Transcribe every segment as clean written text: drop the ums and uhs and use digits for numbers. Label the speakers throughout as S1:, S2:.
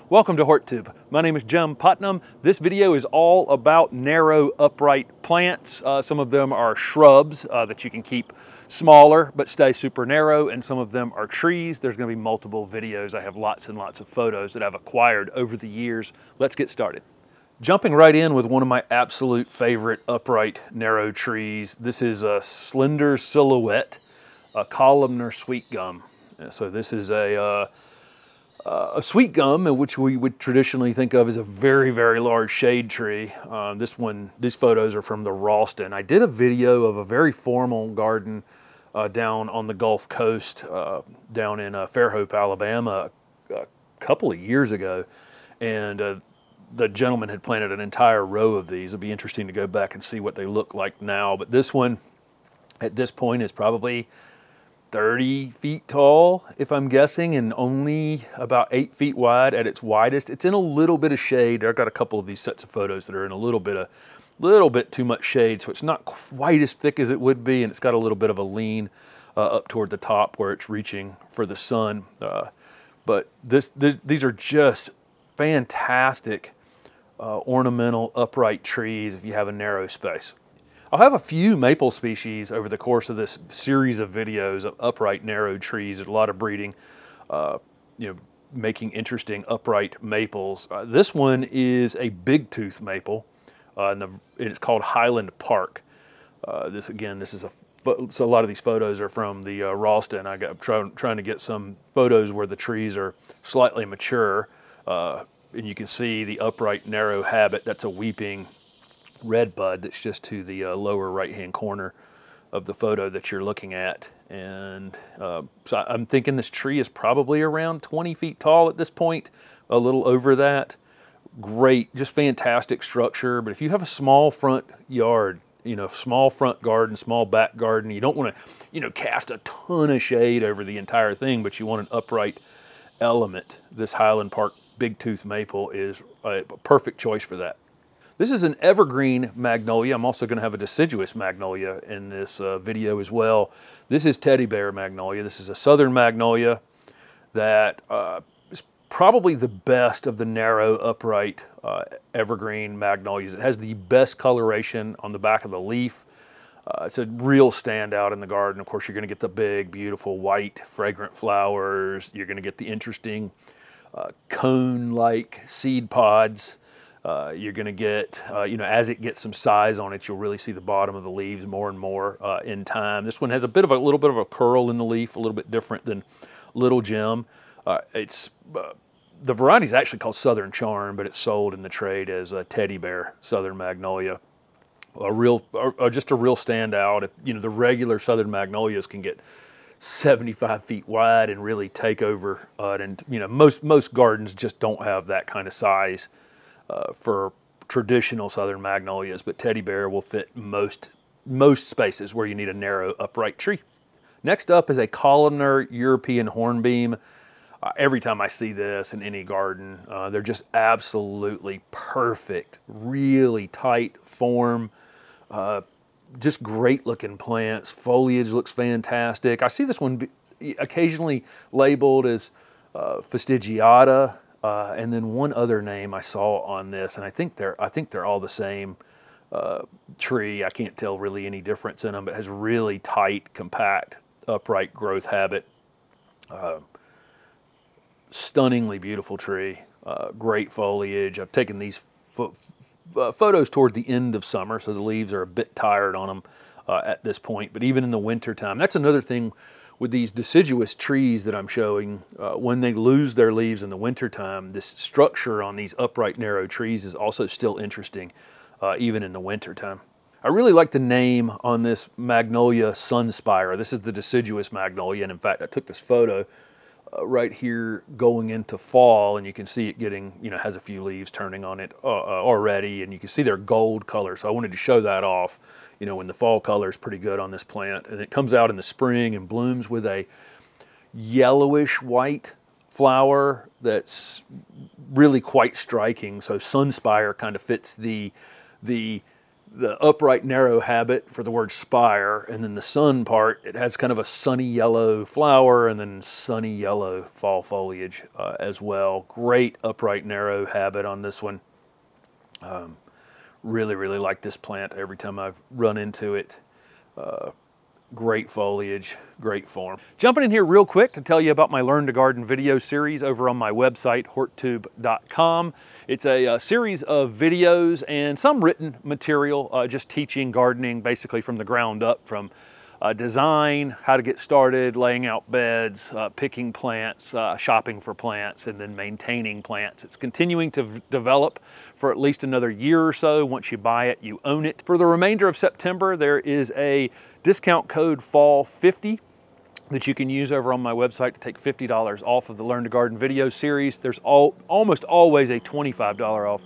S1: Welcome to HortTube. My name is Jim Putnam. This video is all about narrow upright plants. Some of them are shrubs that you can keep smaller but stay super narrow, and some of them are trees. There's going to be multiple videos. I have lots and lots of photos that I've acquired over the years. Let's get started. Jumping right in with one of my absolute favorite upright narrow trees. This is a Slender silhouette, a columnar sweet gum. So this is a sweet gum, which we would traditionally think of as a very, very large shade tree. These photos are from the Ralston. I did a video of a very formal garden down on the Gulf Coast, down in Fairhope, Alabama, a couple of years ago, and the gentleman had planted an entire row of these. It'll be interesting to go back and see what they look like now. But this one, at this point, is probably 30 feet tall, if I'm guessing, and only about 8 feet wide at its widest. It's in a little bit of shade. I've got a couple of these sets of photos that are in a little bit too much shade, so it's not quite as thick as it would be, and it's got a little bit of a lean up toward the top where it's reaching for the sun. But these are just fantastic ornamental upright trees if you have a narrow space. I'll have a few maple species over the course of this series of videos of upright narrow trees. There's a lot of breeding, making interesting upright maples. This one is a Bigtooth maple, and it's called Highland Park. This is so a lot of these photos are from the Ralston. I'm trying to get some photos where the trees are slightly mature, and you can see the upright narrow habit. That's a weeping red bud that's just to the lower right hand corner of the photo that you're looking at. And so I'm thinking this tree is probably around 20 feet tall at this point, a little over that. Great, just fantastic structure. But if you have a small front yard, small front garden, small back garden, you don't want to cast a ton of shade over the entire thing, but you want an upright element. This Highland Park Bigtooth maple is a perfect choice for that. This is an evergreen magnolia. I'm also going to have a deciduous magnolia in this video as well. This is teddy bear magnolia. This is a southern magnolia that is probably the best of the narrow upright evergreen magnolias. It has the best coloration on the back of the leaf. It's a real standout in the garden. Of course, you're going to get the big, beautiful, white, fragrant flowers. You're going to get the interesting cone-like seed pods. You're going to get, as it gets some size on it, you'll really see the bottom of the leaves more and more in time. This one has a little bit of a curl in the leaf, a little bit different than Little Jim. The variety is actually called Southern Charm, but it's sold in the trade as a teddy bear Southern Magnolia. Just a real standout. If the regular Southern Magnolias can get 75 feet wide and really take over, and most gardens just don't have that kind of size for traditional southern magnolias, but teddy bear will fit most spaces where you need a narrow upright tree. Next up is a columnar European hornbeam. Every time I see this in any garden, they're just absolutely perfect, really tight form, just great looking plants. Foliage looks fantastic. I see this one occasionally labeled as fastigiata. And then one other name I saw on this, and I think they're all the same tree. I can't tell really any difference in them, but it has really tight, compact, upright growth habit. Stunningly beautiful tree. Great foliage. I've taken these photos toward the end of summer, so the leaves are a bit tired on them at this point. But even in the winter time, that's another thing with these deciduous trees that I'm showing. When they lose their leaves in the wintertime, this structure on these upright narrow trees is also still interesting, even in the wintertime. I really like the name on this Magnolia Sunspire. This is the deciduous magnolia, and in fact, I took this photo right here going into fall, and you can see it getting, has a few leaves turning on it already, and you can see their gold color, so I wanted to show that off. When the fall color is pretty good on this plant, and it comes out in the spring and blooms with a yellowish white flower that's really quite striking. So Sunspire kind of fits the the upright narrow habit for the word spire, and then the sun part, it has kind of a sunny yellow flower and then sunny yellow fall foliage as well. Great upright narrow habit on this one. Really, really like this plant every time I've run into it. Great foliage, great form. Jumping in here real quick to tell you about my Learn to Garden video series over on my website, HortTube.com. It's a series of videos and some written material, just teaching gardening basically from the ground up, from design, how to get started, laying out beds, picking plants, shopping for plants, and then maintaining plants. It's continuing to develop for at least another year or so. Once you buy it, you own it. For the remainder of September, there is a discount code FALL50 that you can use over on my website to take $50 off of the Learn to Garden video series. There's almost always a $25 off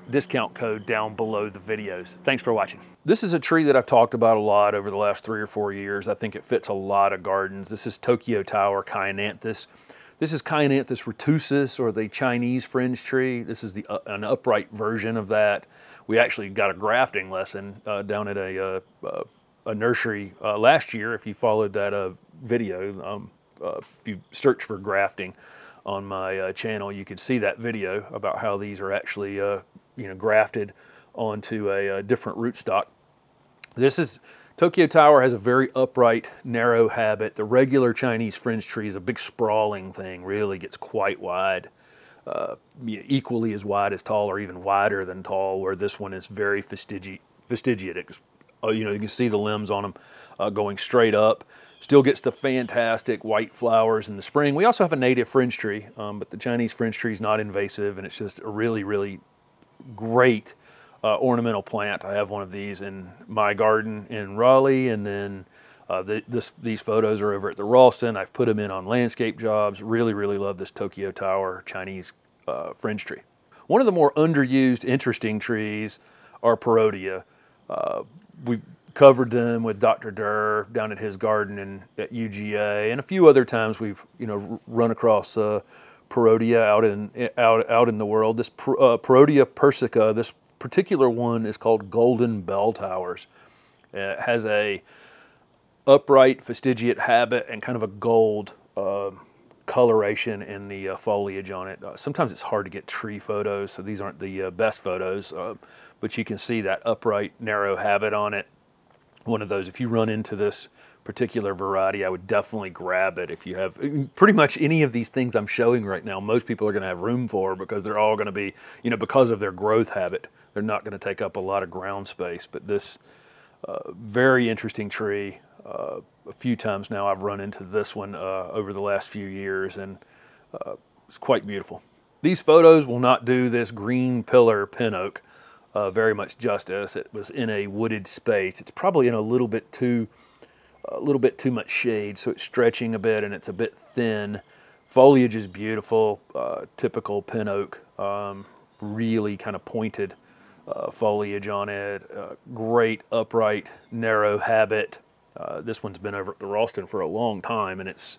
S1: discount code down below the videos. Thanks for watching. This is a tree that I've talked about a lot over the last 3 or 4 years. I think it fits a lot of gardens. This is Tokyo Tower Kyananthus. This is Kyananthus retusus, or the Chinese fringe tree. This is an upright version of that. We actually got a grafting lesson down at a nursery last year. If you followed that video, if you search for grafting on my channel, you could see that video about how these are actually grafted onto a different rootstock. This is Tokyo Tower, has a very upright, narrow habit. The regular Chinese fringe tree is a big sprawling thing, really gets quite wide, equally as wide as tall, or even wider than tall, where this one is very fastigiate. You can see the limbs on them going straight up. Still gets the fantastic white flowers in the spring. We also have a native fringe tree, but the Chinese fringe tree is not invasive, and it's just a really, really great ornamental plant. I have one of these in my garden in Raleigh, and then these photos are over at the Ralston. I've put them in on landscape jobs. Really, really love this Tokyo Tower Chinese fringe tree. One of the more underused, interesting trees are Parrotia. We covered them with Dr. Durr down at his garden at UGA, and a few other times we've run across Parrotia out in the world. This Parrotia persica, this particular one is called Golden Bell Towers. It has a upright fastigiate habit and kind of a gold coloration in the foliage on it. Sometimes it's hard to get tree photos, so these aren't the best photos, but you can see that upright narrow habit on it. One of those, if you run into this particular variety, I would definitely grab it. If you have pretty much any of these things I'm showing right now, most people are going to have room for, because they're all going to be, because of their growth habit, they're not going to take up a lot of ground space. But this very interesting tree, a few times now I've run into this one over the last few years, and it's quite beautiful. These photos will not do this green pillar pin oak very much justice. It was in a wooded space. It's probably in a little bit too much shade, so it's stretching a bit and it's a bit thin. Foliage is beautiful, typical pin oak, really kind of pointed foliage on it. Great upright, narrow habit. This one's been over at the Ralston for a long time, and it's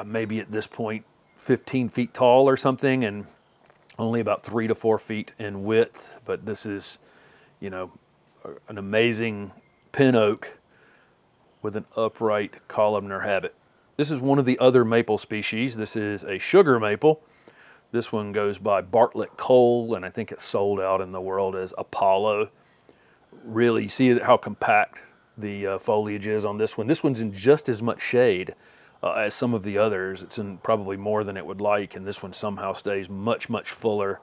S1: maybe at this point 15 feet tall or something, and only about 3 to 4 feet in width. But this is, an amazing pin oak with an upright columnar habit. This is one of the other maple species. This is a sugar maple. This one goes by Bartlett Cole, and I think it's sold out in the world as Apollo. Really, you see how compact the foliage is on this one. This one's in just as much shade as some of the others. It's in probably more than it would like, and this one somehow stays much, much fuller.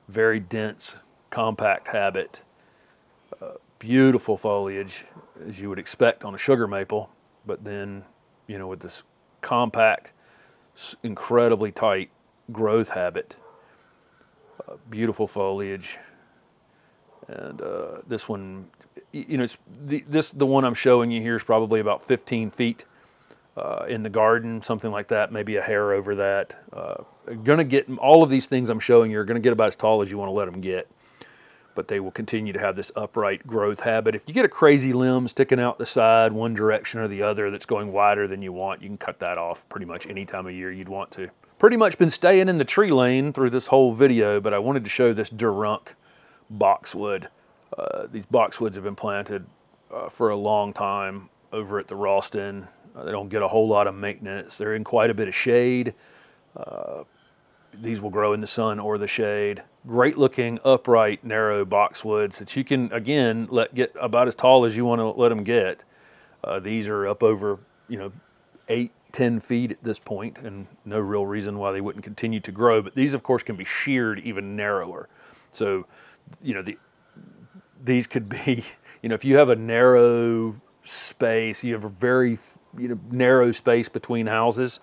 S1: Very dense, compact habit. Beautiful foliage, as you would expect on a sugar maple, but then, with this compact, incredibly tight growth habit. Beautiful foliage. And this one, the one I'm showing you here is probably about 15 feet in the garden, something like that, maybe a hair over that. Gonna get all of these things I'm showing you are gonna get about as tall as you want to let them get, but they will continue to have this upright growth habit. If you get a crazy limb sticking out the side one direction or the other that's going wider than you want, you can cut that off pretty much any time of year you'd want to. Pretty much been staying in the tree lane through this whole video, but I wanted to show this Dee Runk boxwood These boxwoods have been planted for a long time over at the Ralston. They don't get a whole lot of maintenance. They're in quite a bit of shade. These will grow in the sun or the shade. Great looking, upright, narrow boxwoods that you can, again, let get about as tall as you want to let them get. These are up over, 8-10 feet at this point, and no real reason why they wouldn't continue to grow. But these, of course, can be sheared even narrower. So, these could be, if you have a narrow space, you have a very, narrow space between houses,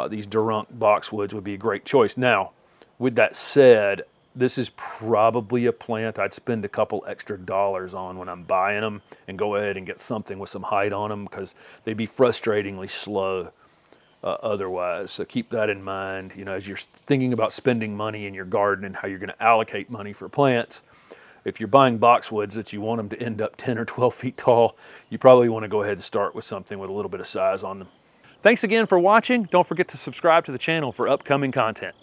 S1: these Dee Runk boxwoods would be a great choice. Now, with that said, this is probably a plant I'd spend a couple extra dollars on when I'm buying them and go ahead and get something with some height on them, because they'd be frustratingly slow otherwise. So keep that in mind, as you're thinking about spending money in your garden and how you're going to allocate money for plants. If you're buying boxwoods that you want them to end up 10 or 12 feet tall, you probably want to go ahead and start with something with a little bit of size on them. Thanks again for watching. Don't forget to subscribe to the channel for upcoming content.